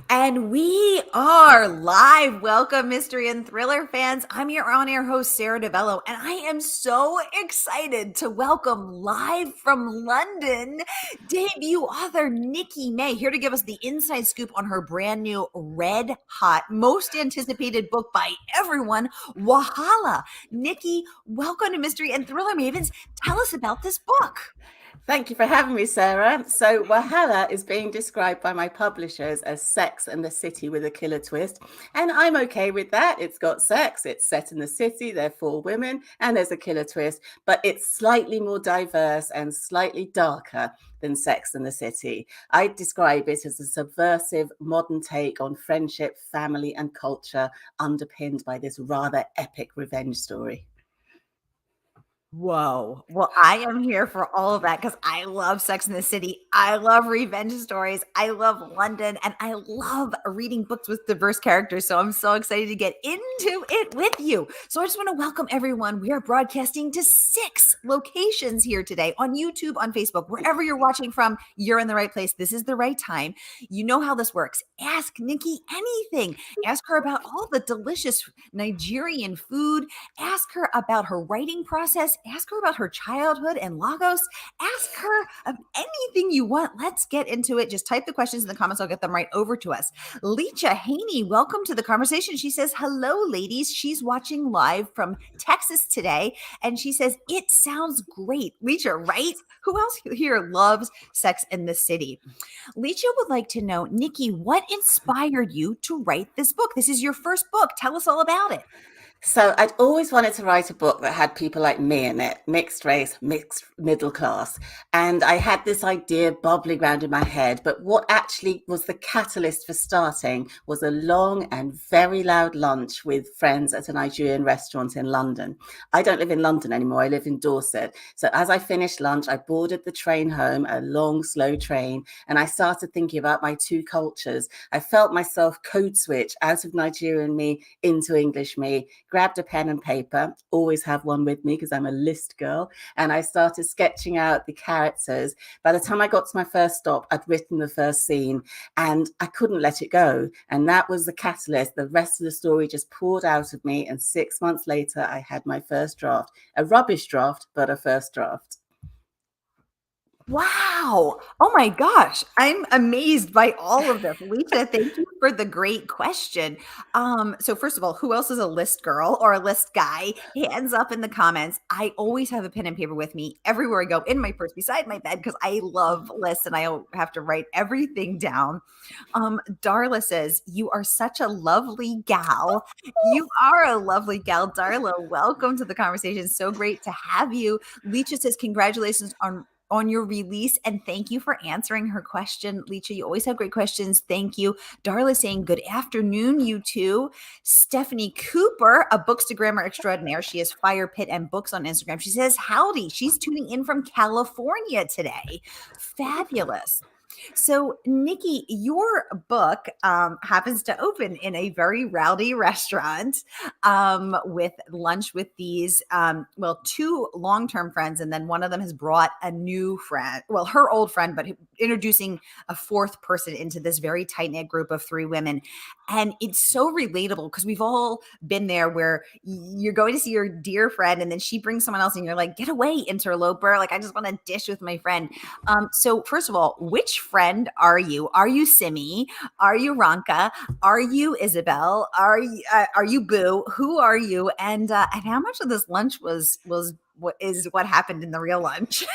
And we are live. Welcome, mystery and thriller fans. I'm your on-air host, Sara DiVello, and I am so excited to welcome live from London debut author Nikki May, here to give us the inside scoop on her brand new red hot, most anticipated book by everyone, Wahala. Nikki, welcome to Mystery and Thriller Mavens. Tell us about this book. Thank you for having me, Sarah. So, Wahala is being described by my publishers as Sex and the City with a killer twist. And I'm okay with that. It's got sex, it's set in the city, there are 4 women, and there's a killer twist. But it's slightly more diverse and slightly darker than Sex and the City. I describe it as a subversive modern take on friendship, family, and culture, underpinned by this rather epic revenge story. Whoa. Well, I am here for all of that because I love Sex in the City. I love revenge stories. I love London, and I love reading books with diverse characters. So I'm so excited to get into it with you. So I just want to welcome everyone. We are broadcasting to 6 locations here today on YouTube, on Facebook, wherever you're watching from. You're in the right place. This is the right time. You know how this works. Ask Nikki anything. Ask her about all the delicious Nigerian food. Ask her about her writing process. Ask her about her childhood and Lagos. Ask her of anything you want. Let's get into it. Just type the questions in the comments. I'll get them right over to us. Lecha Haney, welcome to the conversation. She says, hello, ladies. She's watching live from Texas today. And she says, it sounds great. Lecha, right? Who else here loves Sex in the City? Lecha would like to know, Nikki, what inspired you to write this book? This is your first book. Tell us all about it. So I'd always wanted to write a book that had people like me in it, mixed race, mixed middle class. And I had this idea bubbling around in my head. But what actually was the catalyst for starting was a long and very loud lunch with friends at a Nigerian restaurant in London. I don't live in London anymore. I live in Dorset. So as I finished lunch, I boarded the train home, a long, slow train, and I started thinking about my 2 cultures. I felt myself code switch out of Nigerian me into English me, grabbed a pen and paper, always have one with me because I'm a list girl, and I started sketching out the characters. By the time I got to my first stop, I'd written the first scene and I couldn't let it go. And that was the catalyst. The rest of the story just poured out of me. And 6 months later, I had my first draft, a rubbish draft, but a first draft. Wow. Oh my gosh. I'm amazed by all of this. Lisa, thank you for the great question. So first of all, who else is a list girl or a list guy? Hands up in the comments. I always have a pen and paper with me everywhere I go, in my purse, beside my bed, because I love lists and I have to write everything down. Darla says, you are such a lovely gal. You are a lovely gal, Darla. Welcome to the conversation. So great to have you. Leisha says, congratulations on your release, and thank you for answering her question. Lecha, you always have great questions. Thank you. Darla saying, good afternoon, you two. Stephanie Cooper, a bookstagrammer extraordinaire. She has Fire Pit and Books on Instagram. She says, howdy. She's tuning in from California today. Fabulous. So, Nikki, your book happens to open in a very rowdy restaurant with lunch with these, 2 long-term friends. And then one of them has brought a new friend, well, her old friend, but introducing a 4th person into this very tight-knit group of 3 women. And it's so relatable because we've all been there where you're going to see your dear friend and then she brings someone else and you're like, get away, interloper. Like, I just want to dish with my friend. So first of all, which friend are you? Are you Simi? Are you Ronka? Are you Isabel? Are you Boo? Who are you? And how much of this lunch was what happened in the real lunch?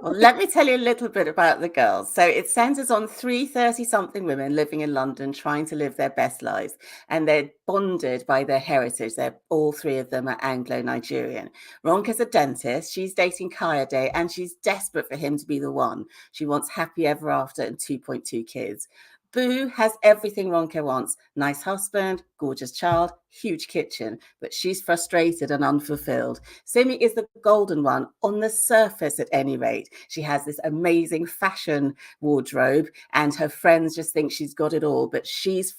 Well, let me tell you a little bit about the girls. So it centers on 3 30-something women living in London trying to live their best lives. And they're bonded by their heritage. All 3 of them are Anglo-Nigerian. Ronka's a dentist. She's dating Kayode and she's desperate for him to be the one. She wants happy ever after and 2.2 kids. Boo has everything Ronka wants. Nice husband, gorgeous child, huge kitchen, but she's frustrated and unfulfilled. Simi is the golden one, on the surface at any rate. She has this amazing fashion wardrobe and her friends just think she's got it all, but she's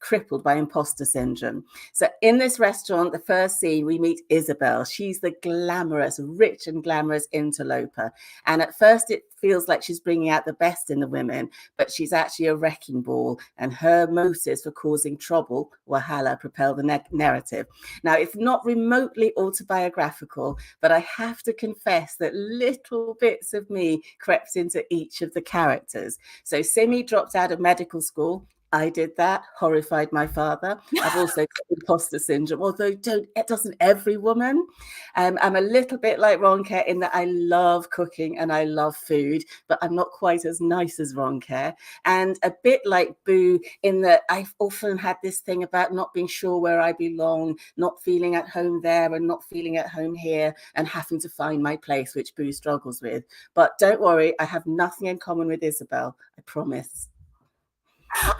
crippled by imposter syndrome. So in this restaurant, the first scene, we meet Isabel. She's the glamorous, rich and glamorous interloper. And at first it feels like she's bringing out the best in the women, but she's actually a wrecking ball, and her motives for causing trouble, Wahala, propel the narrative. Now, it's not remotely autobiographical, but I have to confess that little bits of me crept into each of the characters. So Simi dropped out of medical school. I did that, horrified my father. I've also got imposter syndrome, although it doesn't every woman. I'm a little bit like Ronke in that I love cooking and I love food, but I'm not quite as nice as Ronke. And a bit like Boo in that I've often had this thing about not being sure where I belong, not feeling at home there and not feeling at home here, and having to find my place, which Boo struggles with. But don't worry, I have nothing in common with Isabel, I promise.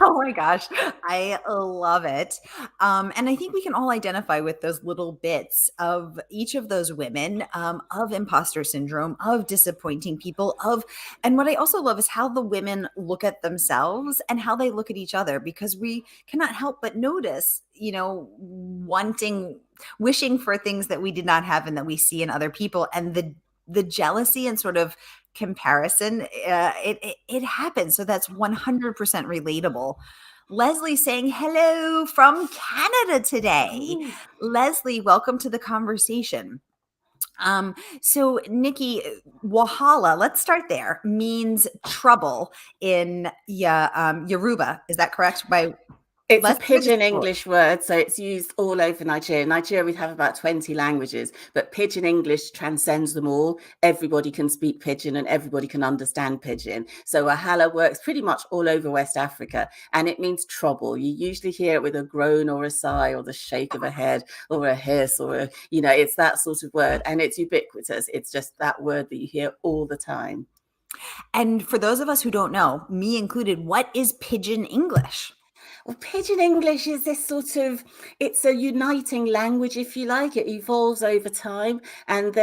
Oh my gosh, I love it. And I think we can all identify with those little bits of each of those women, of imposter syndrome, of disappointing people, and what I also love is how the women look at themselves and how they look at each other, because we cannot help but notice, wishing for things that we did not have and that we see in other people, and the jealousy and sort of comparison, it happens. So that's 100% relatable. Leslie saying hello from Canada today. Ooh. Leslie, welcome to the conversation. So Nikki, Wahala, let's start there, means trouble in Yoruba. Is that correct? It's a Leslie or just Pidgin English word, so it's used all over Nigeria. Nigeria, we have about 20 languages, but Pidgin English transcends them all. Everybody can speak Pidgin and everybody can understand Pidgin. So Wahala works pretty much all over West Africa, and it means trouble. You usually hear it with a groan or a sigh or the shake of a head or a hiss it's that sort of word, and it's ubiquitous. It's just that word that you hear all the time. And for those of us who don't know, me included, what is Pidgin English? Well, Pidgin English is this it's a uniting language, if you like. It evolves over time, and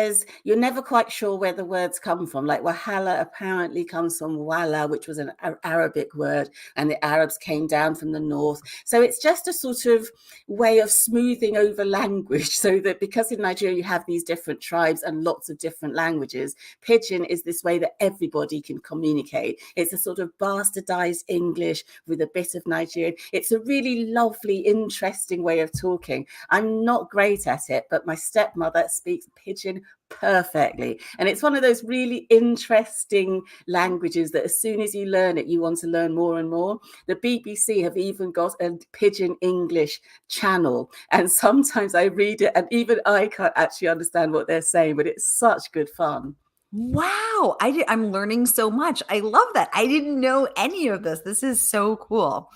you're never quite sure where the words come from. Like Wahala apparently comes from Wala, which was an Arabic word, and the Arabs came down from the north. So it's just a sort of way of smoothing over language, so that because in Nigeria you have these different tribes and lots of different languages, Pidgin is this way that everybody can communicate. It's a sort of bastardized English with a bit of Nigerian. It's a really lovely, interesting way of talking. I'm not great at it, but my stepmother speaks Pidgin perfectly. And it's one of those really interesting languages that as soon as you learn it, you want to learn more and more. The BBC have even got a Pidgin English channel. And sometimes I read it and even I can't actually understand what they're saying, but it's such good fun. Wow, I'm learning so much. I love that. I didn't know any of this. This is so cool.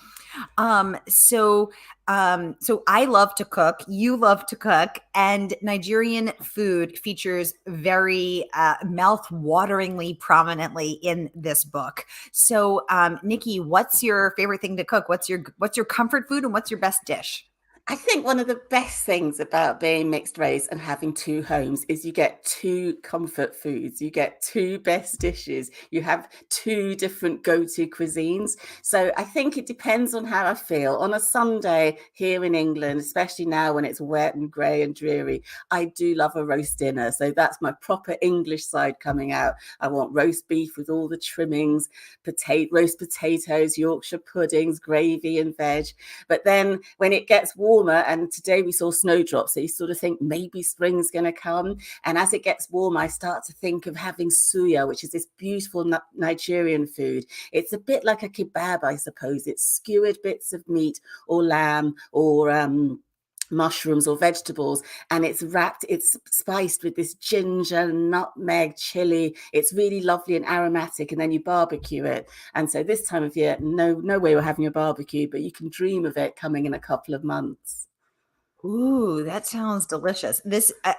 So I love to cook. You love to cook, and Nigerian food features very mouth-wateringly prominently in this book. So, Nikki, what's your favorite thing to cook? What's your comfort food, and what's your best dish? I think one of the best things about being mixed race and having two homes is you get two comfort foods. You get two best dishes. You have two different go-to cuisines. So I think it depends on how I feel. On a Sunday here in England, especially now when it's wet and grey and dreary, I do love a roast dinner. So that's my proper English side coming out. I want roast beef with all the trimmings, roast potatoes, Yorkshire puddings, gravy and veg. But then when it gets warmer, and today we saw snowdrops, so you sort of think maybe spring's going to come, and as it gets warmer I start to think of having suya, which is this beautiful Nigerian food. It's a bit like a kebab, I suppose. It's skewered bits of meat or lamb or mushrooms or vegetables, and it's spiced with this ginger, nutmeg, chili. It's really lovely and aromatic, and then you barbecue it. And so this time of year, no way we're having a barbecue, but you can dream of it coming in a couple of months. Ooh, that sounds delicious.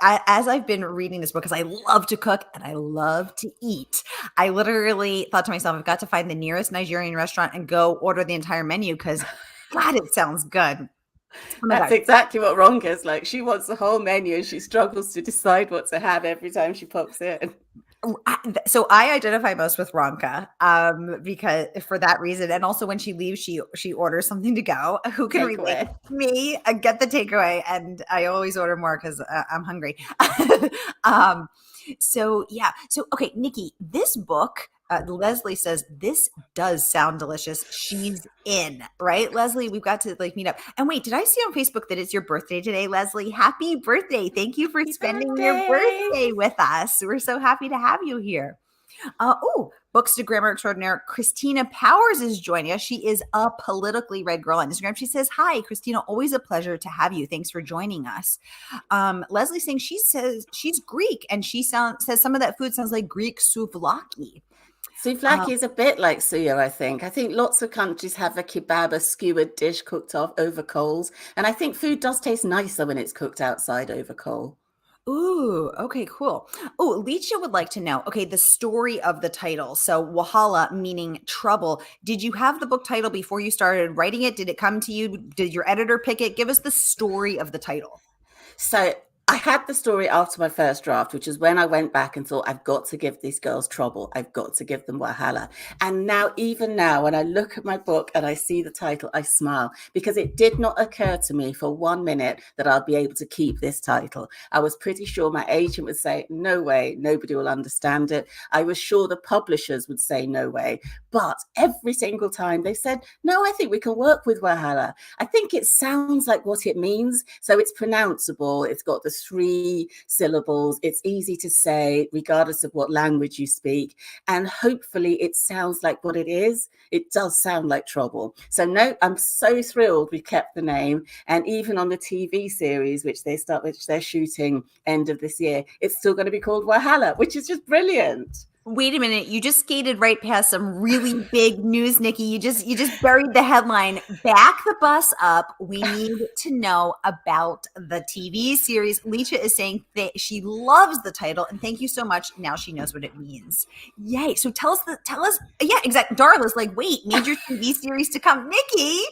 As I've been reading this book, because I love to cook and I love to eat, I literally thought to myself, I've got to find the nearest Nigerian restaurant and go order the entire menu, because God, it sounds good. Oh my That's God. exactly what Ronka's like. She wants the whole menu and she struggles to decide what to have every time she pops in. So I identify most with Ronka, because for that reason, and also when she leaves, she orders something to go. Who can relate? Takeaway. Me, get the takeaway, and I always order more because I'm hungry. So yeah, so okay, Nikki, this book Leslie says, this does sound delicious. She's in, right? Leslie, we've got to like meet up. And wait, did I see on Facebook that it's your birthday today, Leslie? Happy birthday. Thank you for Happy spending your birthday. birthday with us. We're so happy to have you here. Books to Grammar Extraordinaire. Christina Powers is joining us. She is a politically read girl on Instagram. She says, hi, Christina, always a pleasure to have you. Thanks for joining us. Leslie saying she says she's Greek and she says some of that food sounds like Greek souvlaki. Souvlaki is a bit like suya, I think. I think lots of countries have a kebab, a skewered dish cooked off over coals. And I think food does taste nicer when it's cooked outside over coal. Ooh, okay, cool. Oh, Leisha would like to know, okay, the story of the title. So Wahala meaning trouble. Did you have the book title before you started writing it? Did it come to you? Did your editor pick it? Give us the story of the title. So I had the story after my first draft, which is when I went back and thought, I've got to give these girls trouble. I've got to give them Wahala. And now, even now, when I look at my book and I see the title, I smile because it did not occur to me for 1 minute that I'll be able to keep this title. I was pretty sure my agent would say, no way, nobody will understand it. I was sure the publishers would say, no way. But every single time they said, no, I think we can work with Wahala. I think it sounds like what it means. So it's pronounceable. It's got the 3 syllables. It's easy to say, regardless of what language you speak. And hopefully it sounds like what it is. It does sound like trouble. So no, I'm so thrilled we kept the name. And even on the TV series, which they're shooting end of this year, it's still going to be called Wahala, which is just brilliant. Wait a minute. You just skated right past some really big news, Nikki. You just buried the headline. Back the bus up. We need to know about the TV series. Leisha is saying that she loves the title and thank you so much. Now she knows what it means. Yay. So tell us. Yeah, exactly. Darla's like, wait, major TV series to come. Nikki,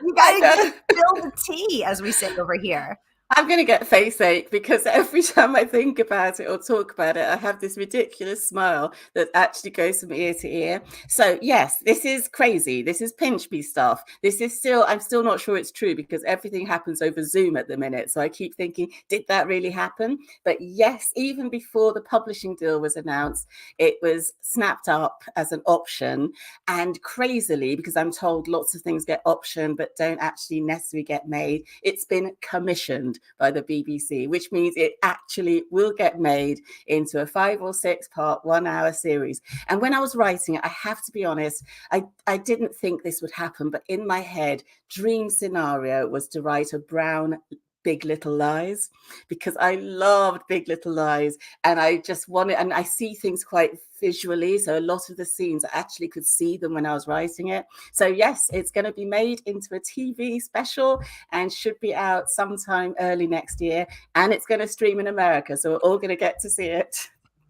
you gotta spill the tea, as we say over here. I'm going to get face ache because every time I think about it or talk about it, I have this ridiculous smile that actually goes from ear to ear. So yes, this is crazy. This is pinch me stuff. I'm still not sure it's true because everything happens over Zoom at the minute. So I keep thinking, did that really happen? But yes, even before the publishing deal was announced, it was snapped up as an option. And crazily, because I'm told lots of things get optioned but don't actually necessarily get made, it's been commissioned by the BBC, which means it actually will get made into a 5 or 6 part 1 hour series. And when I was writing it, I have to be honest, I didn't think this would happen, but in my head, dream scenario was to write a Brown Big Little Lies because I loved Big Little Lies and I just wanted, and I see things quite visually. So a lot of the scenes, I actually could see them when I was writing it. So yes, it's going to be made into a TV special and should be out sometime early next year. And it's going to stream in America. So we're all going to get to see it.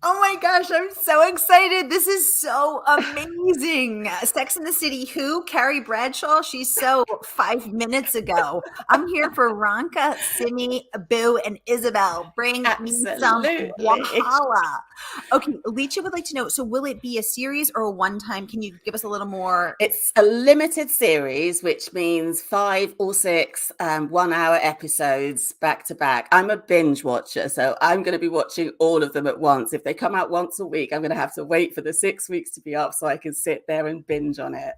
Oh my gosh, I'm so excited. This is so amazing. Sex in the City, who? Carrie Bradshaw? She's so 5 minutes ago. I'm here for Ronka, Simi, Boo, and Isabel. Bring me some Wahala. Okay, Leisha would like to know, so will it be a series or a one-time? Can you give us a little more? It's a limited series, which means 5 or 6 1 hour episodes back to back. I'm a binge watcher, so I'm going to be watching all of them at once. If they come out once a week, I'm going to have to wait for the 6 weeks to be up so I can sit there and binge on it.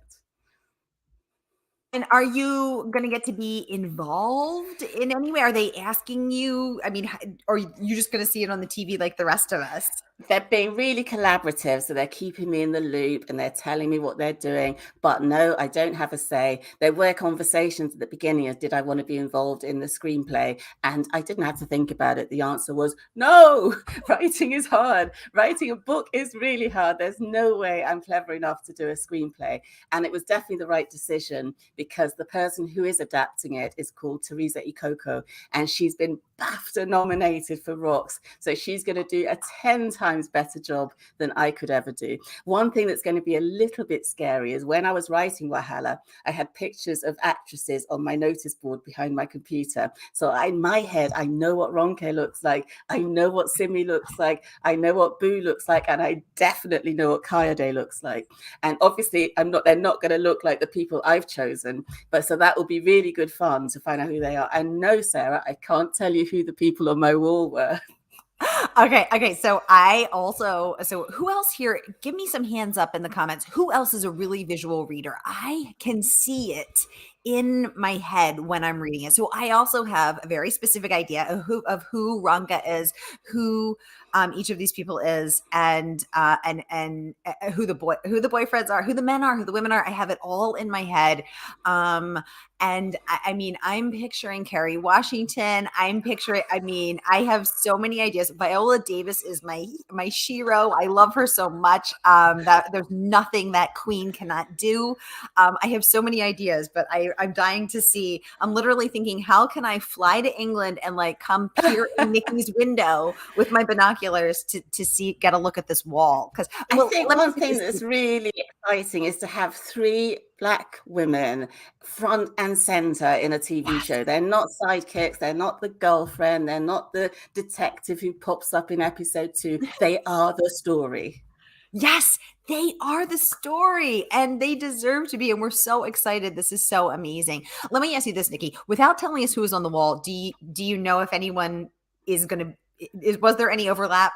And are you going to get to be involved in any way? Are they asking you? I mean, or are you just going to see it on the TV like the rest of us? They're being really collaborative, so they're keeping me in the loop and they're telling me what they're doing. But no, I don't have a say. There were conversations at the beginning of, did I want to be involved in the screenplay? And I didn't have to think about it. The answer was no. Writing is hard. Writing a book is really hard. There's no way I'm clever enough to do a screenplay. And it was definitely the right decision because the person who is adapting it is called Teresa Ikoko, and she's been BAFTA nominated for Rocks. So she's going to do a 10 times better job than I could ever do. One thing that's going to be a little bit scary is when I was writing Wahala, I had pictures of actresses on my notice board behind my computer. So in my head, I know what Ronke looks like. I know what Simi looks like. I know what Boo looks like. And I definitely know what Kayode looks like. And obviously, they're not going to look like the people I've chosen. But so that will be really good fun to find out who they are. And no, Sarah, I can't tell you who the people on my wall were. Okay. So who else here? Give me some hands up in the comments. Who else is a really visual reader? I can see it in my head when I'm reading it. So I also have a very specific idea of who Ranka is, who each of these people is, and who the boyfriends are, who the men are, who the women are. I have it all in my head. And I mean, I'm picturing Kerry Washington. I mean, I have so many ideas. Viola Davis is my shero. I love her so much. That there's nothing that queen cannot do. I have so many ideas, but I'm dying to see. I'm literally thinking, how can I fly to England and like come peer in Nikki's window with my binoculars to see, get a look at this wall? Because, I well, think let me one get thing this. that's really exciting is to have three Black women front and center in a TV Yes. show. They're not sidekicks, they're not the girlfriend, they're not the detective who pops up in episode 2. They are the story. Yes, they are the story and they deserve to be. And we're so excited. This is so amazing. Let me ask you this, Nikki. Without telling us who is on the wall, do you know if anyone is going to, was there any overlap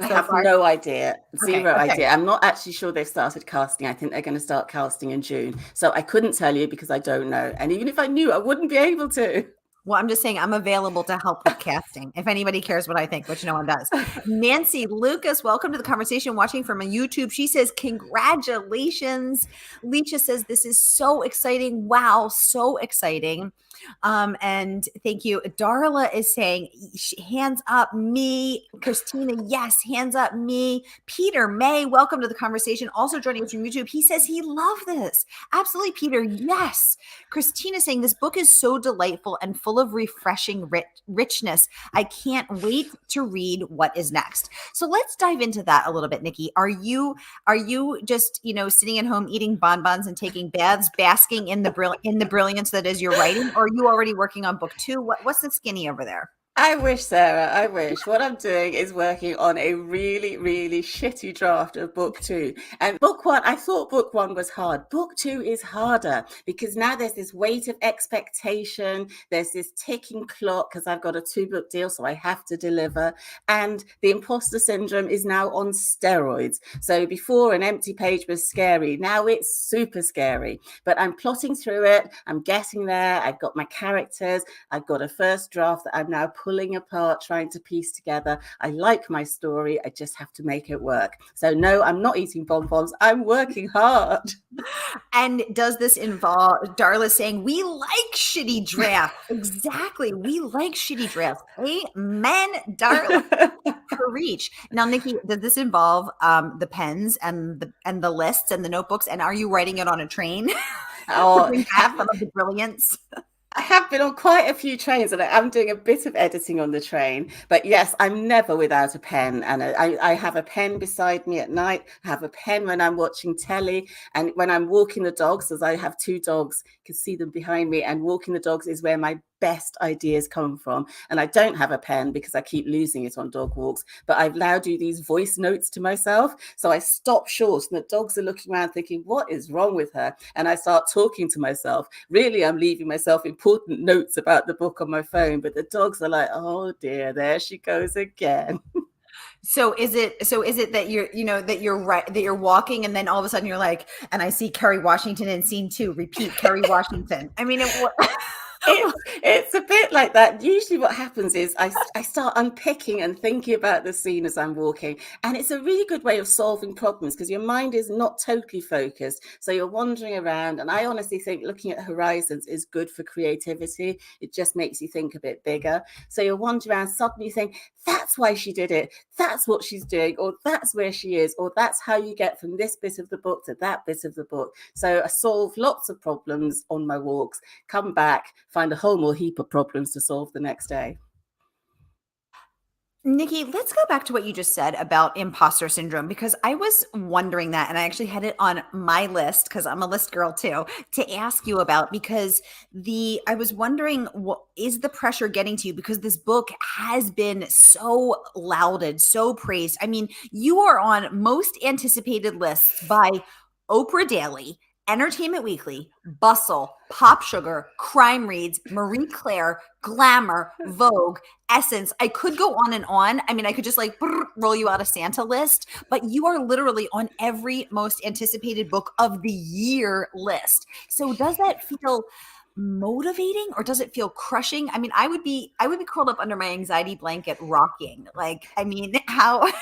I so have far? no idea, Okay. zero Okay. idea. I'm not actually sure they've started casting. I think they're going to start casting in June. So I couldn't tell you because I don't know. And even if I knew, I wouldn't be able to. Well, I'm just saying I'm available to help with casting if anybody cares what I think, which no one does. Nancy Lucas, welcome to the conversation, watching from a YouTube. She says, congratulations. Leisha says, this is so exciting. Wow, so exciting. And thank you. Darla is saying, hands up, me. Christina, yes, hands up, me. Peter May, welcome to the conversation. Also joining us from YouTube. He says he loved this. Absolutely, Peter. Yes. Christina saying this book is so delightful and full of refreshing richness. I can't wait to read what is next. So let's dive into that a little bit, Nikki. Are you just, sitting at home eating bonbons and taking baths, basking in the brilliance that is your writing, or are you already working on book 2? What's the skinny over there? I wish, Sarah, I wish. What I'm doing is working on a really, really shitty draft of book 2. And book 1, I thought book 1 was hard. Book 2 is harder because now there's this weight of expectation. There's this ticking clock because I've got a 2-book deal, so I have to deliver. And the imposter syndrome is now on steroids. So before an empty page was scary, now it's super scary. But I'm plotting through it. I'm getting there. I've got my characters. I've got a first draft that I'm now pulling apart, trying to piece together. I like my story. I just have to make it work. So no, I'm not eating bonbons. I'm working hard. And does this involve Darla saying, we like shitty drafts? Exactly. We like shitty drafts. Amen, Darla. Preach. Now, Nikki, does this involve the pens and the lists and the notebooks? And are you writing it on a train to Oh, bring back some of the brilliance? I have been on quite a few trains and I am doing a bit of editing on the train. But yes, I'm never without a pen. And I have a pen beside me at night. I have a pen when I'm watching telly. And when I'm walking the dogs, as I have 2 dogs, you can see them behind me. And walking the dogs is where my best ideas come from. And I don't have a pen because I keep losing it on dog walks. But I've now do these voice notes to myself. So I stop short and the dogs are looking around thinking, what is wrong with her? And I start talking to myself. Really, I'm leaving myself important notes about the book on my phone, but the dogs are like, oh dear, there she goes again. So is it that you're walking and then all of a sudden you're like, and I see Kerry Washington in scene 2, repeat Kerry Washington. I mean, It's a bit like that. Usually what happens is I start unpicking and thinking about the scene as I'm walking. And it's a really good way of solving problems because your mind is not totally focused. So you're wandering around. And I honestly think looking at horizons is good for creativity. It just makes you think a bit bigger. So you're wandering around, suddenly you think, that's why she did it. That's what she's doing, or that's where she is, or that's how you get from this bit of the book to that bit of the book. So I solve lots of problems on my walks, come back, find a whole more heap of problems to solve the next day. Nikki, let's go back to what you just said about imposter syndrome, because I was wondering that, and I actually had it on my list because I'm a list girl too, to ask you about, because I was wondering, what is the pressure getting to you? Because this book has been so lauded, so praised. I mean, you are on most anticipated lists by Oprah Daily Entertainment Weekly, Bustle, PopSugar, CrimeReads, Marie Claire, Glamour, Vogue, Essence. I could go on and on. I mean, I could just like roll you out a Santa list, but you are literally on every most anticipated book of the year list. So does that feel motivating or does it feel crushing? I mean, I would be curled up under my anxiety blanket rocking. Like, I mean, how's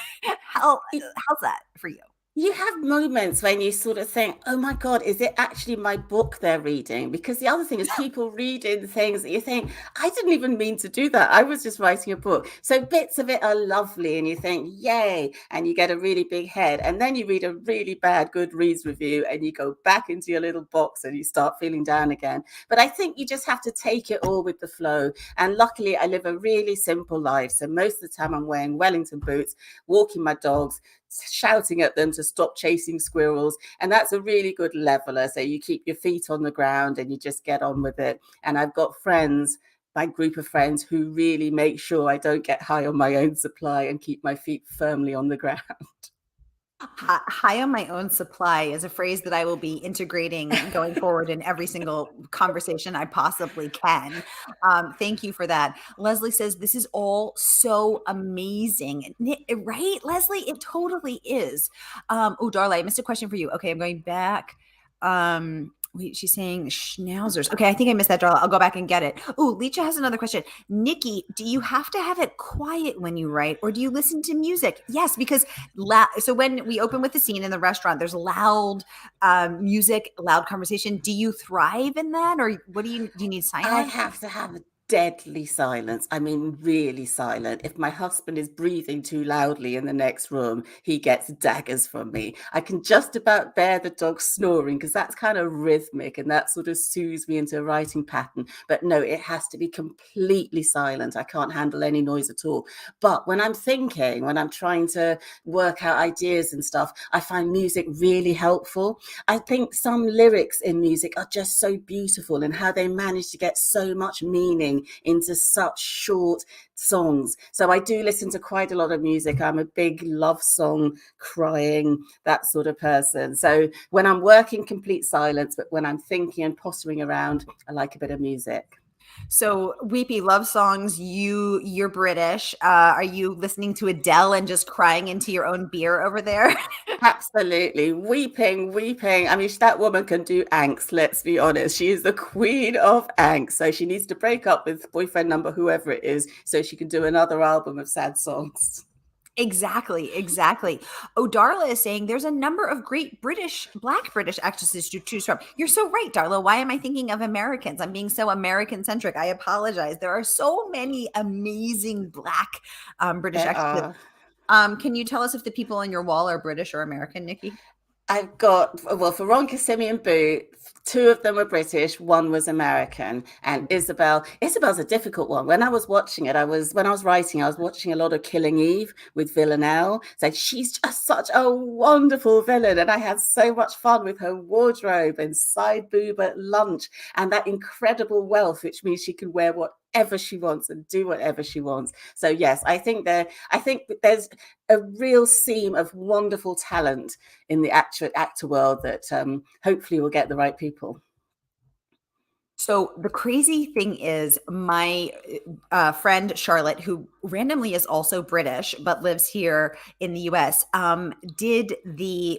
that for you? You have moments when you sort of think, oh my God, is it actually my book they're reading? Because the other thing is people reading things that you think, I didn't even mean to do that. I was just writing a book. So bits of it are lovely and you think, yay, and you get a really big head. And then you read a really bad Goodreads review and you go back into your little box and you start feeling down again. But I think you just have to take it all with the flow. And luckily, I live a really simple life. So most of the time I'm wearing Wellington boots, walking my dogs, shouting at them to stop chasing squirrels, and that's a really good leveler. So you keep your feet on the ground and you just get on with it. And I've got friends, my group of friends, who really make sure I don't get high on my own supply and keep my feet firmly on the ground. High on my own supply is a phrase that I will be integrating going forward in every single conversation I possibly can. Thank you for that. Leslie says, this is all so amazing. Right, Leslie? It totally is. Oh, Darla, I missed a question for you. Okay, I'm going back. Wait, she's saying schnauzers. Okay, I think I missed that, Darla. I'll go back and get it. Oh, Lecha has another question. Nikki, do you have to have it quiet when you write, or do you listen to music? Yes, because so when we open with the scene in the restaurant, there's loud music, loud conversation. Do you thrive in that, or what do you need silence? I have to have a deadly silence. I mean, really silent. If my husband is breathing too loudly in the next room, he gets daggers from me. I can just about bear the dog snoring because that's kind of rhythmic and that sort of soothes me into a writing pattern. But no, it has to be completely silent. I can't handle any noise at all. But when I'm thinking, when I'm trying to work out ideas and stuff, I find music really helpful. I think some lyrics in music are just so beautiful and how they manage to get so much meaning into such short songs. So I do listen to quite a lot of music. I'm a big love song, crying, that sort of person. So when I'm working, complete silence, but when I'm thinking and pottering around, I like a bit of music. So weepy love songs. You're British. Are you listening to Adele and just crying into your own beer over there? Absolutely. Weeping, weeping. I mean, that woman can do angst, let's be honest. She is the queen of angst. So she needs to break up with boyfriend number, whoever it is, so she can do another album of sad songs. Exactly. Oh, Darla is saying there's a number of great Black British actresses to choose from. You're so right, Darla. Why am I thinking of Americans? I'm being so American centric. I apologize. There are so many amazing Black British There actresses. are. Can you tell us if the people on your wall are British or American, Nikki? I've got, well, Veronica, Simi and Boo, two of them were British, one was American. And Isabel's a difficult one. When I was watching it, when I was writing, I was watching a lot of Killing Eve with Villanelle. So she's just such a wonderful villain. And I had so much fun with her wardrobe and side boob at lunch and that incredible wealth, which means she can wear whatever she wants and do whatever she wants. So yes, I think there's a real seam of wonderful talent in the actor world that hopefully will get the right people. So the crazy thing is, my friend Charlotte, who randomly is also British but lives here in the U.S.,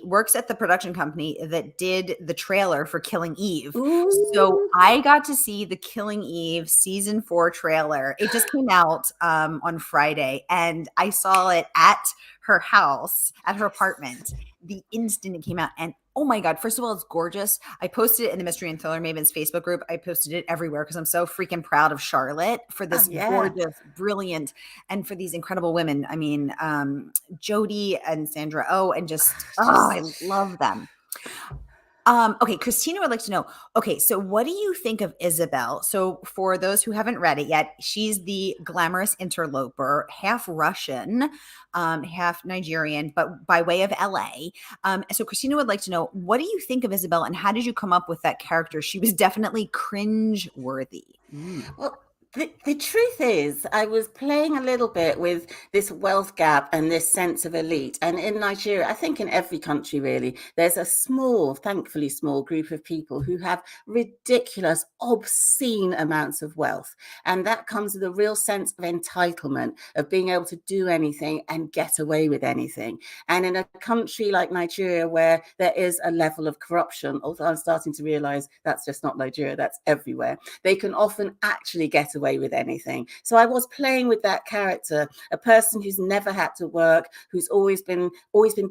works at the production company that did the trailer for Killing Eve. Ooh. So I got to see the Killing Eve season 4 trailer. It just came out on Friday, and I saw it at her house, at her apartment, the instant it came out. And oh my God, first of all, it's gorgeous. I posted it in the Mystery and Thriller Mavens Facebook group. I posted it everywhere because I'm so freaking proud of Charlotte for this gorgeous, brilliant, and for these incredible women. I mean, Jodie and Sandra Oh, and I love them. Okay, Christina would like to know, okay, so what do you think of Isabel? So for those who haven't read it yet, she's the glamorous interloper, half Russian, half Nigerian, but by way of LA. So Christina would like to know, what do you think of Isabel and how did you come up with that character? She was definitely cringe worthy. Well, The truth is, I was playing a little bit with this wealth gap and this sense of elite. And in Nigeria, I think in every country really, there's a small, thankfully small group of people who have ridiculous, obscene amounts of wealth. And that comes with a real sense of entitlement, of being able to do anything and get away with anything. And in a country like Nigeria, where there is a level of corruption, although I'm starting to realize that's just not Nigeria, that's everywhere, they can often actually get away with anything. So I was playing with that character, a person who's never had to work, who's always been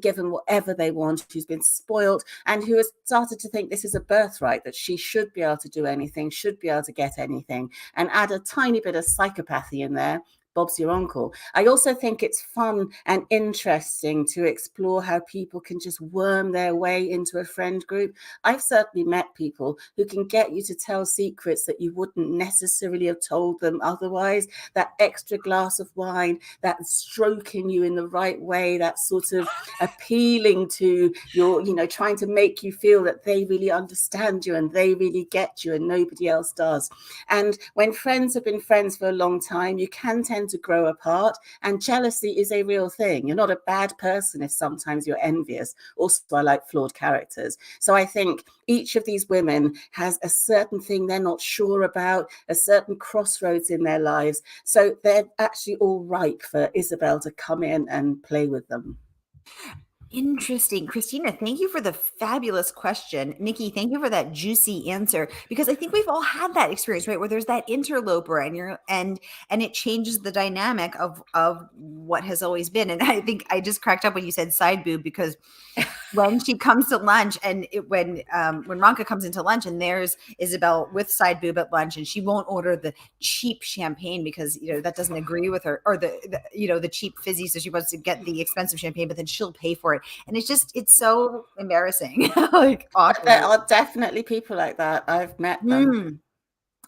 given whatever they want, who's been spoiled, and who has started to think this is a birthright, that she should be able to do anything, should be able to get anything, and add a tiny bit of psychopathy in there. Bob's your uncle. I also think it's fun and interesting to explore how people can just worm their way into a friend group. I've certainly met people who can get you to tell secrets that you wouldn't necessarily have told them otherwise. That extra glass of wine, that stroking you in the right way, that sort of appealing to your, trying to make you feel that they really understand you and they really get you and nobody else does. And when friends have been friends for a long time, you can tend to grow apart, and jealousy is a real thing. You're not a bad person if sometimes you're envious. Also, I like flawed characters. So I think each of these women has a certain thing they're not sure about, a certain crossroads in their lives. So they're actually all ripe for Isabel to come in and play with them. Interesting. Christina, thank you for the fabulous question. Nikki, thank you for that juicy answer, because I think we've all had that experience, right? Where there's that interloper and it changes the dynamic of what has always been. And I think I just cracked up when you said side boob, because when she comes to lunch and when Ronka comes into lunch and there's Isabel with side boob at lunch, and she won't order the cheap champagne because that doesn't agree with her, or the cheap fizzy, so she wants to get the expensive champagne, but then she'll pay for it, and it's so embarrassing. Like awkward. There are definitely people like that. I've met them.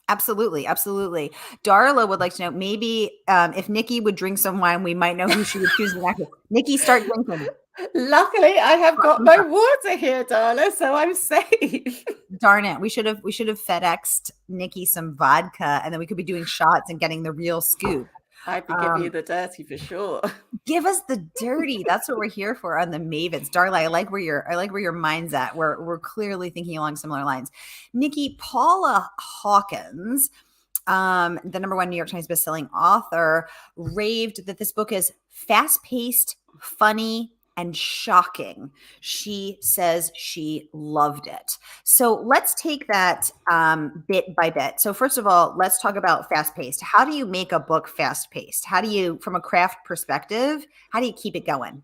Absolutely. Darla would like to know, maybe if Nikki would drink some wine, we might know who she would choose next. Nikki, start drinking. Luckily, I have got my water here, Darla, so I'm safe. Darn it. We should have FedExed Nikki some vodka, and then we could be doing shots and getting the real scoop. I'd be giving you the dirty for sure. Give us the dirty. That's what we're here for on the Mavens. Darla, I like where your mind's at. We're clearly thinking along similar lines. Nikki, Paula Hawkins, the #1 New York Times bestselling author, raved that this book is fast-paced, funny, and shocking. She says she loved it. So let's take that bit by bit. So first of all, let's talk about fast-paced. How do you make a book fast-paced? How do you, from a craft perspective, how do you keep it going?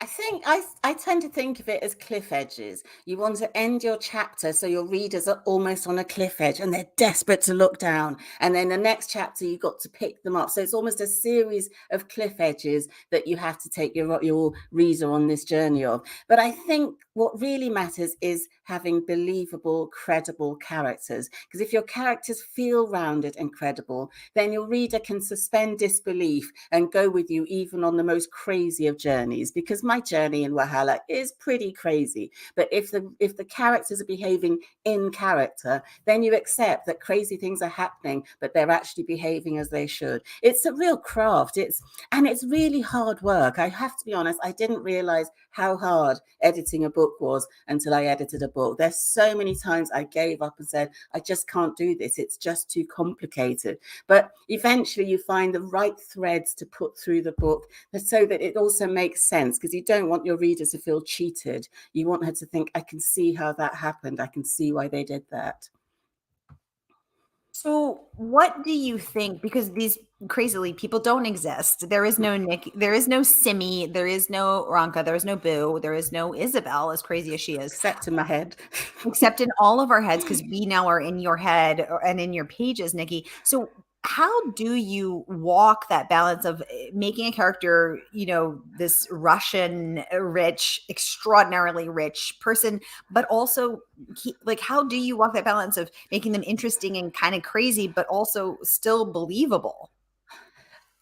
I think I tend to think of it as cliff edges. You want to end your chapter so your readers are almost on a cliff edge and they're desperate to look down. And then the next chapter, you've got to pick them up. So it's almost a series of cliff edges that you have to take your reader on this journey of. But I think what really matters is having believable, credible characters. Because if your characters feel rounded and credible, then your reader can suspend disbelief and go with you even on the most crazy of journeys. Because my journey in Wahala is pretty crazy. But if the characters are behaving in character, then you accept that crazy things are happening, but they're actually behaving as they should. It's a real craft. It's really hard work. I have to be honest, I didn't realize how hard editing a book was until I edited a book. There's so many times I gave up and said, I just can't do this. It's just too complicated. But eventually you find the right threads to put through the book so that it also makes sense, because you don't want your readers to feel cheated. You want her to think, I can see how that happened. I can see why they did that. So what do you think? Because these crazily people don't exist. There is no Nick, there is no Simi, there is no Ronka, there is no Boo, there is no Isabel, as crazy as she is. Except in my head. Except in all of our heads, because we now are in your head and in your pages, Nikki. So how do you walk that balance of making a character, this Russian rich, extraordinarily rich person, but also how do you walk that balance of making them interesting and kind of crazy, but also still believable?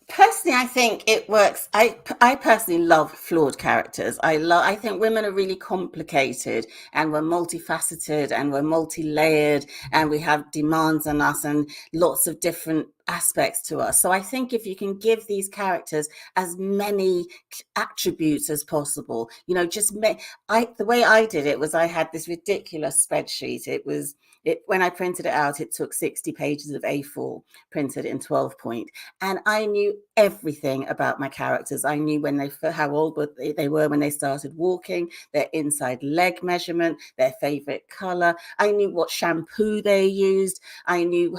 Personally, I think it works. I personally love flawed characters. I think women are really complicated, and we're multifaceted and we're multi-layered, and we have demands on us and lots of different aspects to us. So I think if you can give these characters as many attributes as possible, just the way I did it was I had this ridiculous spreadsheet. When I printed it out, it took 60 pages of A4 printed in 12 point. And I knew everything about my characters. I knew how old they were when they started walking, their inside leg measurement, their favorite color. I knew what shampoo they used. I knew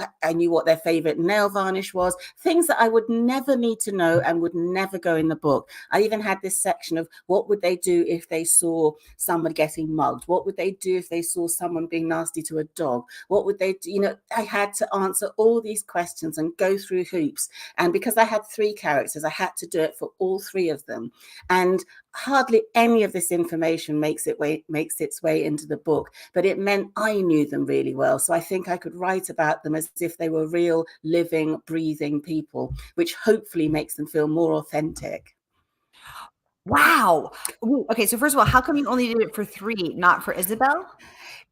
what their favorite nail varnish was, things that I would never need to know and would never go in the book. I even had this section of what would they do if they saw someone getting mugged? What would they do if they saw someone being nasty to a dog? What would they do? I had to answer all these questions and go through hoops. And because I had 3 characters, I had to do it for all 3 of them. And hardly any of this information makes its way into the book, but it meant I knew them really well. So I think I could write about them as if they were real, living, breathing people, which hopefully makes them feel more authentic. Wow. Ooh, okay, so first of all, how come you only did it for 3, not for Isabel?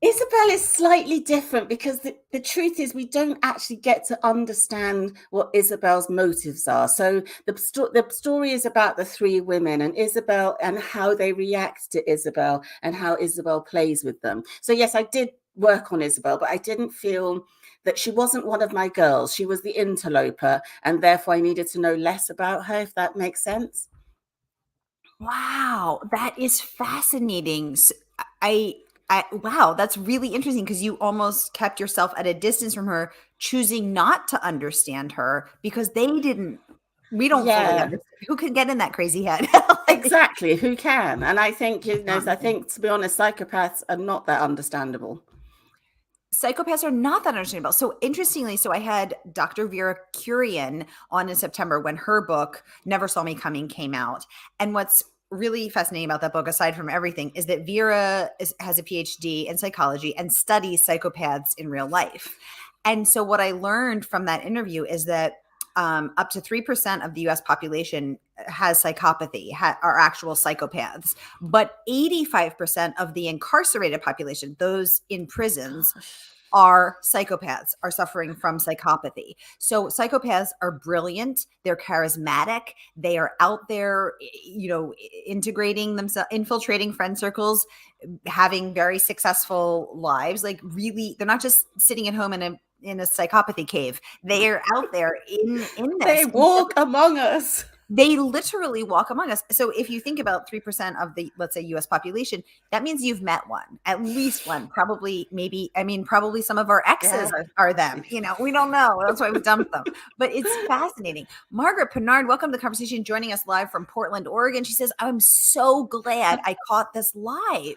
Isabel is slightly different because the truth is we don't actually get to understand what Isabel's motives are. So the story is about the 3 women and Isabel and how they react to Isabel and how Isabel plays with them. So yes, I did work on Isabel, but I didn't feel that she wasn't one of my girls. She was the interloper, and therefore I needed to know less about her, if that makes sense. Wow, that is fascinating. Wow, that's really interesting because you almost kept yourself at a distance from her, choosing not to understand her because we don't fully Yeah. understand. Who can get in that crazy head? Exactly, who can? And I think, Um, I think, to be honest, psychopaths are not that understandable. Psychopaths are not that understandable. So interestingly, I had Dr. Vera Kurian on in September when her book Never Saw Me Coming came out. And what's really fascinating about that book, aside from everything, is that Vera has a PhD in psychology and studies psychopaths in real life. And so what I learned from that interview is that up to 3% of the US population has psychopathy, are actual psychopaths. But 85% of the incarcerated population, those in prisons, Gosh. are psychopaths, are suffering from psychopathy. So psychopaths are brilliant. They're charismatic. They are out there, integrating themselves, infiltrating friend circles, having very successful lives. Like really, they're not just sitting at home in a psychopathy cave. They are out there in They this. And so walk among us. they literally walk among us. So if you think about 3% of the, let's say, US population, that means you've met one, at least one, probably, maybe, probably some of our exes Yeah. are them. We don't know. That's why we dumped them. But it's fascinating. Margaret Pinard, welcome to the conversation, joining us live from Portland, Oregon. She says, I'm so glad I caught this live.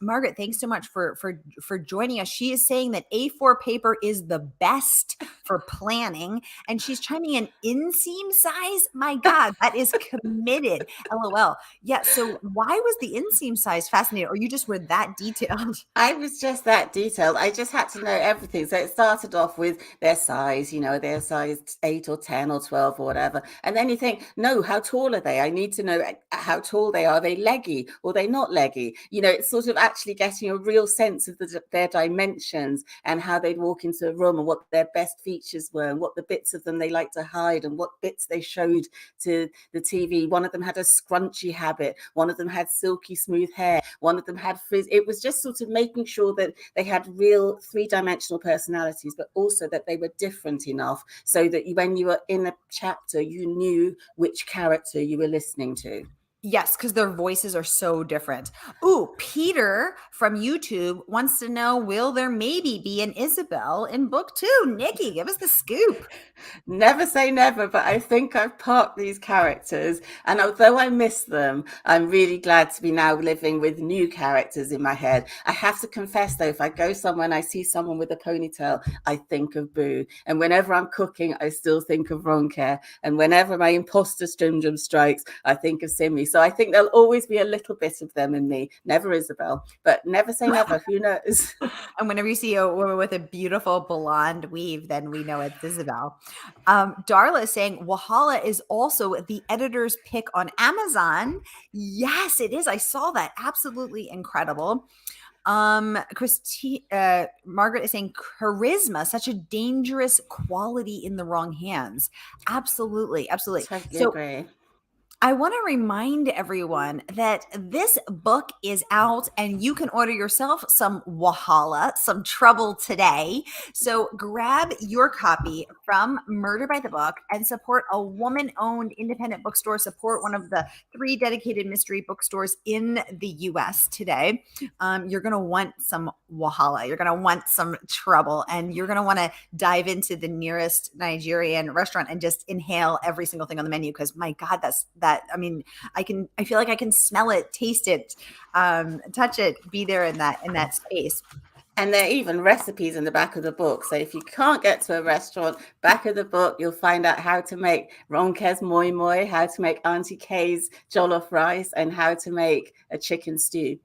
Margaret, thanks so much for joining us. She is saying that A4 paper is the best for planning, and she's chiming in inseam size. My God, that is committed. LOL. Yeah. So why was the inseam size fascinating, or you just were that detailed? I was just that detailed. I just had to know everything. So it started off with their size, their size 8 or 10 or 12 or whatever. And then you think, no, how tall are they? I need to know how tall they are. Are they leggy or are they not leggy? It's sort of actually getting a real sense of their dimensions and how they'd walk into a room and what their best features were and what the bits of them they like to hide and what bits they showed to the TV. One of them had a scrunchy habit. One of them had silky smooth hair. One of them had frizz. It was just sort of making sure that they had real 3-dimensional personalities, but also that they were different enough so that when you were in a chapter, you knew which character you were listening to. Yes, because their voices are so different. Ooh, Peter from YouTube wants to know, will there maybe be an Isabel in book 2? Nikki, give us the scoop. Never say never, but I think I've parked these characters, and although I miss them, I'm really glad to be now living with new characters in my head. I have to confess though, if I go somewhere and I see someone with a ponytail, I think of Boo. And whenever I'm cooking, I still think of Ronke. And whenever my imposter syndrome strikes, I think of Simi. So I think there'll always be a little bit of them in me. Never Isabel, but never say never. Who knows? And whenever you see a woman with a beautiful blonde weave, then we know it's Isabel. Darla is saying Wahala is also the editor's pick on Amazon. Yes, it is. I saw that. Absolutely incredible. Margaret is saying charisma, such a dangerous quality in the wrong hands. Absolutely, absolutely. Totally So agree. I want to remind everyone that this book is out and you can order yourself some Wahala, some trouble today. So grab your copy from Murder by the Book and support a woman-owned independent bookstore. Support one of the 3 dedicated mystery bookstores in the US today. You're going to want some Wahala. You're going to want some trouble, and you're going to want to dive into the nearest Nigerian restaurant and just inhale every single thing on the menu, because my God, I mean, I feel like I can smell it, taste it, touch it, be there in that space. And there are even recipes in the back of the book. So if you can't get to a restaurant, back of the book, you'll find out how to make Ronke's moi moi, how to make Auntie Kay's jollof rice, and how to make a chicken stew.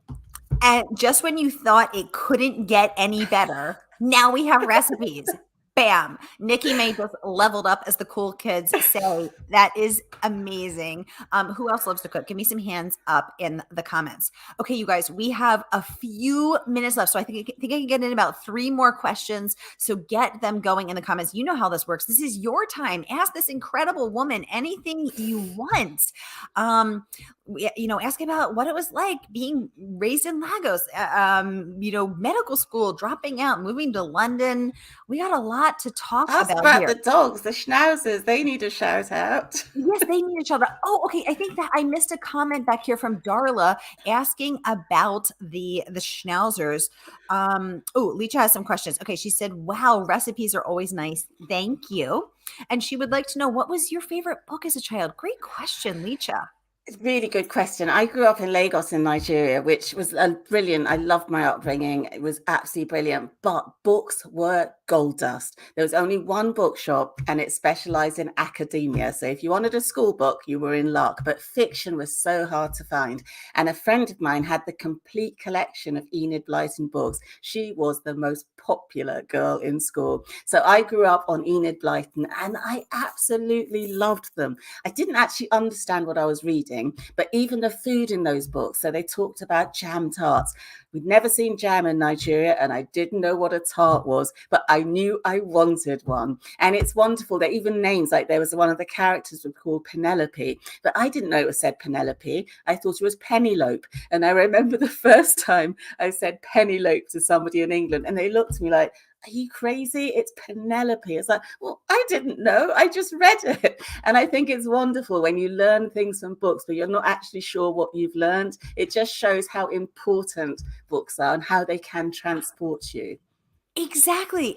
And just when you thought it couldn't get any better, now we have recipes. Bam. Nikki May just leveled up, as the cool kids say. That is amazing. Who else loves to cook? Give me some hands up in the comments. Okay, you guys, we have a few minutes left. So I think I can get in about 3 more questions. So get them going in the comments. You know how this works. This is your time. Ask this incredible woman anything you want. Ask about what it was like being raised in Lagos, medical school, dropping out, moving to London. We got a lot to talk about here. The dogs, the schnauzers, they need a shout out. Yes, they need a shout out. Oh, okay. I think that I missed a comment back here from Darla asking about the schnauzers. Lecha has some questions. Okay, she said, wow, recipes are always nice. Thank you. And she would like to know, what was your favorite book as a child? Great question, Lecha. It's a really good question. I grew up in Lagos in Nigeria, which was brilliant. I loved my upbringing. It was absolutely brilliant. But books were gold dust. There was only one bookshop and it specialized in academia. So if you wanted a school book, you were in luck. But fiction was so hard to find. And a friend of mine had the complete collection of Enid Blyton books. She was the most popular girl in school. So I grew up on Enid Blyton and I absolutely loved them. I didn't actually understand what I was reading, but even the food in those books. So they talked about jam tarts. We'd never seen jam in Nigeria, and I didn't know what a tart was, but I knew I wanted one. And it's wonderful. There are even names, like there was one of the characters was called Penelope, but I didn't know it was said Penelope. I thought it was Penelope. And I remember the first time I said Penelope to somebody in England, and they looked at me like, are you crazy? It's Penelope. It's like, well, I didn't know. I just read it. And I think it's wonderful when you learn things from books, but you're not actually sure what you've learned. It just shows how important books are and how they can transport you. Exactly.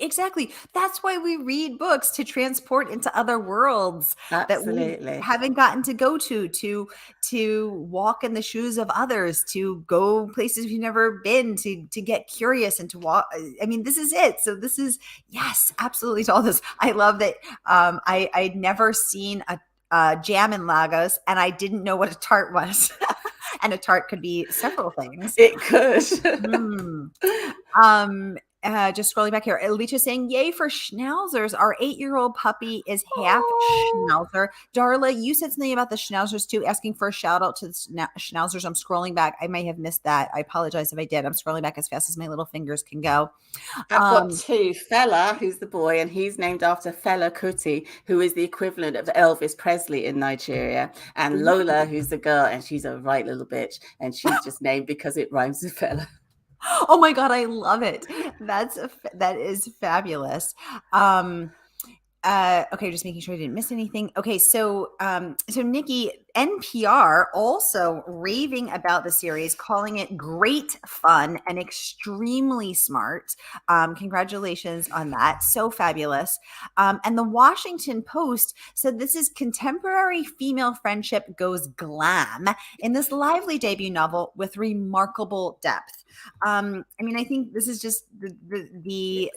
That's why we read books, to transport into other worlds Absolutely. that we haven't gotten to go to walk in the shoes of others, to go places we've never been, to get curious and to walk. I mean, this is it. So this is, yes, absolutely, to all this. I love that. I'd never seen a jam in Lagos, and I didn't know what a tart was. And a tart could be several things. It could. Just scrolling back here, Alicia saying, yay for schnauzers. Our 8-year-old puppy is half schnauzer. Darla, you said something about the schnauzers too, asking for a shout out to the schnauzers. I'm scrolling back. I may have missed that. I apologize if I did. I'm scrolling back as fast as my little fingers can go. I've got 2. Fela, who's the boy, and he's named after Fela Kuti, who is the equivalent of Elvis Presley in Nigeria. And Lola, who's the girl, and she's a right little bitch, and she's just named because it rhymes with Fela. Oh my God, I love it. That is fabulous. Okay, just making sure I didn't miss anything. Okay, so Nikki, NPR also raving about the series, calling it great fun and extremely smart. Congratulations on that. So fabulous. And the Washington Post said this is contemporary female friendship goes glam in this lively debut novel with remarkable depth. I mean, I think this is just the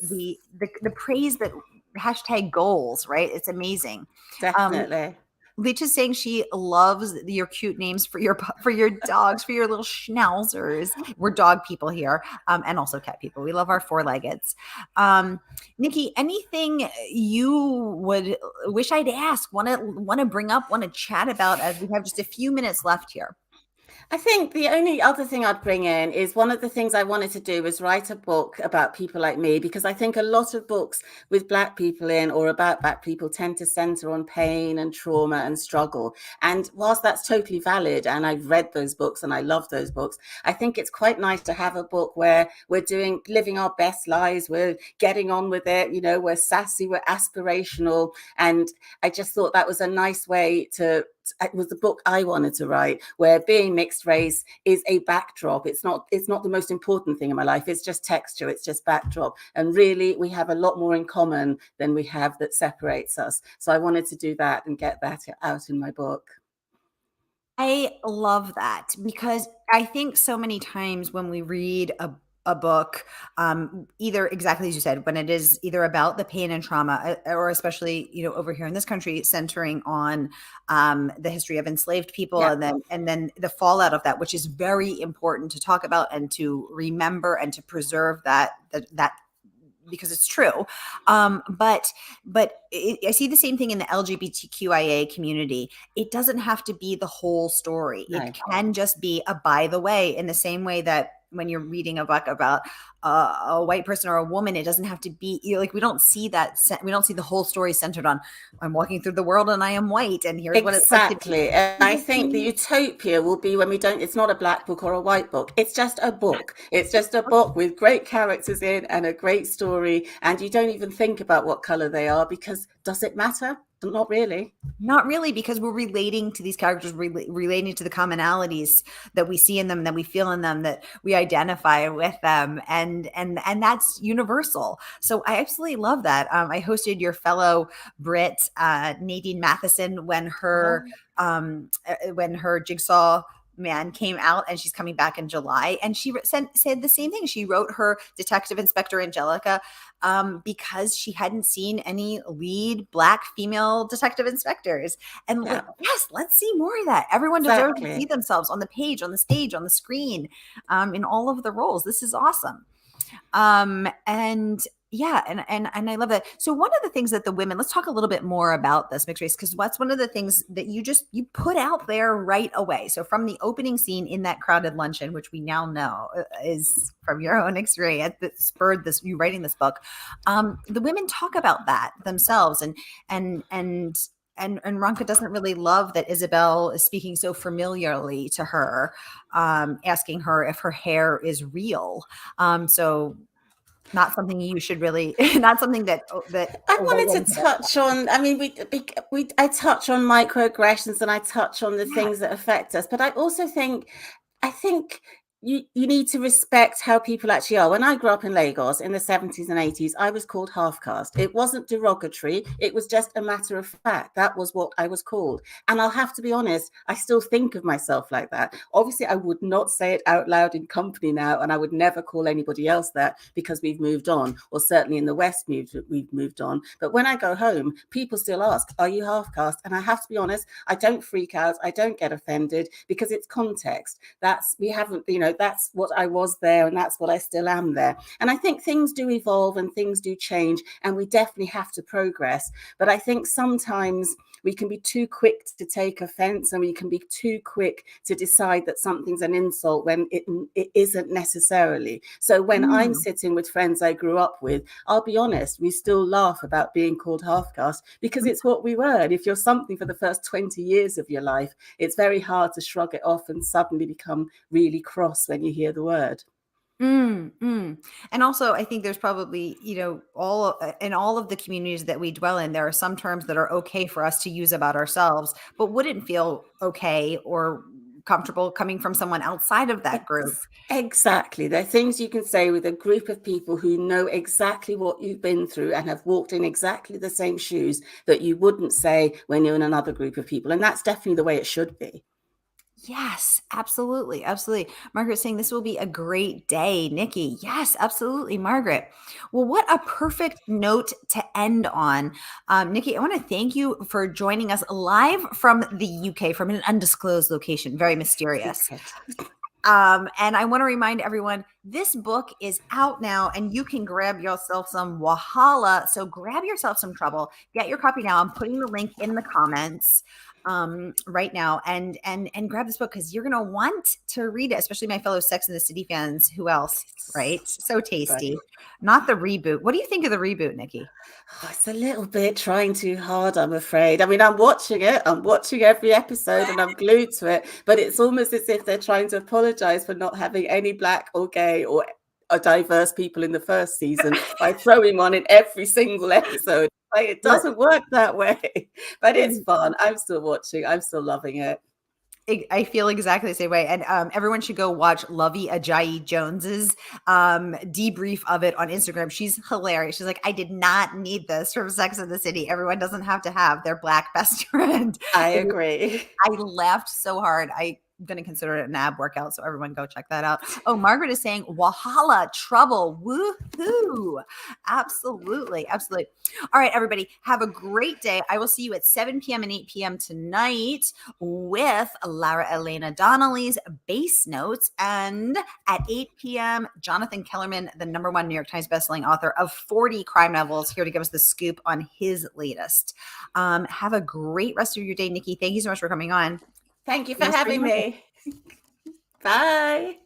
praise that hashtag goals, right? It's amazing. Definitely. Leach saying she loves your cute names for your dogs, for your little schnauzers. We're dog people here, and also cat people. We love our 4-leggeds. Nikki, anything you would wish I'd ask, want to bring up, want to chat about, as we have just a few minutes left here? I think the only other thing I'd bring in is one of the things I wanted to do was write a book about people like me, because I think a lot of books with Black people in or about Black people tend to center on pain and trauma and struggle. And whilst that's totally valid, and I've read those books and I love those books, I think it's quite nice to have a book where we're living our best lives, we're getting on with it, we're sassy, we're aspirational. And I just thought that was a nice way to, it was the book I wanted to write, where being mixed race is a backdrop. It's not the most important thing in my life. It's just texture. It's just backdrop. And really, we have a lot more in common than we have that separates us. So I wanted to do that and get that out in my book. I love that because I think so many times when we read a book, either exactly as you said, when it is either about the pain and trauma, or especially over here in this country, centering on the history of enslaved people, Yeah. and then the fallout of that, which is very important to talk about and to remember and to preserve that because it's true. But I see the same thing in the LGBTQIA community. It doesn't have to be the whole story. No. It can just be a by the way, in the same way that when you're reading a book about a white person or a woman, it doesn't have to be like, we don't see the whole story centered on, I'm walking through the world and I am white and here's what it's like to be. Exactly. And I think the utopia will be when it's not a Black book or a white book. It's just a book. It's just a book with great characters in and a great story. And you don't even think about what color they are, because does it matter? Not really. Not really, because we're relating to these characters, relating to the commonalities that we see in them, that we feel in them, that we identify with them, and that's universal. So I absolutely love that. I hosted your fellow Brit, Nadine Matheson, when her Jigsaw Man came out, and she's coming back in July, and she said the same thing. She wrote her Detective Inspector Angelica because she hadn't seen any lead Black female detective inspectors, and yes, let's see more of that. Everyone deserves to see themselves on the page, on the stage, on the screen, in all of the roles. This is awesome. And yeah, and I love that. So one of the things that the women, let's talk a little bit more about this mixed race, because that's one of the things that you put out there right away. So from the opening scene in that crowded luncheon, which we now know is from your own experience that spurred you writing this book, the women talk about that themselves, and Ronka doesn't really love that Isabel is speaking so familiarly to her, asking her if her hair is real. So not something you should really, not something that I wanted to touch on. I mean, I touch on microaggressions, and I touch on the things that affect us. But I also think, you need to respect how people actually are. When I grew up in Lagos in the 70s and 80s, I was called half caste. It wasn't derogatory. It was just a matter of fact. That was what I was called. And I'll have to be honest, I still think of myself like that. Obviously, I would not say it out loud in company now, and I would never call anybody else that, because we've moved on, or certainly in the West, we've moved on. But when I go home, people still ask, are you half caste? And I have to be honest, I don't freak out. I don't get offended, because it's context. That's what I was there, and that's what I still am there. And I think things do evolve and things do change, and we definitely have to progress. But I think sometimes we can be too quick to take offense, and we can be too quick to decide that something's an insult when it isn't necessarily. So when I'm sitting with friends I grew up with, I'll be honest, we still laugh about being called half caste, because it's what we were. And if you're something for the first 20 years of your life, it's very hard to shrug it off and suddenly become really cross when you hear the word. And also, I think there's probably, in all of the communities that we dwell in, there are some terms that are okay for us to use about ourselves, but wouldn't feel okay or comfortable coming from someone outside of that group. Exactly. There are things you can say with a group of people who know exactly what you've been through and have walked in exactly the same shoes that you wouldn't say when you're in another group of people. And that's definitely the way it should be. Yes, absolutely. Absolutely. Margaret saying this will be a great day. Nikki. Yes, absolutely. Margaret. Well, what a perfect note to end on. Nikki, I want to thank you for joining us live from the UK, from an undisclosed location. Very mysterious. And I want to remind everyone, This book is out now and you can grab yourself some Wahala. So grab yourself some trouble. Get your copy now. I'm putting the link in the comments right now and grab this book because you're gonna want to read it, especially my fellow Sex and the City fans. Who else? Right? So tasty. Right. Not the reboot. What do you think of the reboot, Nikki? Oh, it's a little bit trying too hard, I'm afraid. I mean, I'm watching it. I'm watching every episode and I'm glued to it. But it's almost as if they're trying to apologize for not having any Black or gay or diverse people in the first season by throwing one in every single episode. Like, it Look, doesn't work that way. But it's ex- fun. I'm still watching. I'm still loving it. I feel exactly the same way. And everyone should go watch Lovey Ajayi Jones's debrief of it on Instagram. She's hilarious. She's like, I did not need this from Sex and the City. Everyone doesn't have to have their Black best friend. I It agree. I laughed so hard. I'm going to consider it an ab workout. So everyone go check that out. Oh, Margaret is saying Wahala trouble. Woohoo. Absolutely. Absolutely. All right, everybody. Have a great day. I will see you at 7 p.m. and 8 p.m. tonight with Lara Elena Donnelly's Base Notes. And at 8 p.m., Jonathan Kellerman, the #1 New York Times bestselling author of 40 crime novels, here to give us the scoop on his latest. Have a great rest of your day, Nikki. Thank you so much for coming on. Thank you for having me. Bye.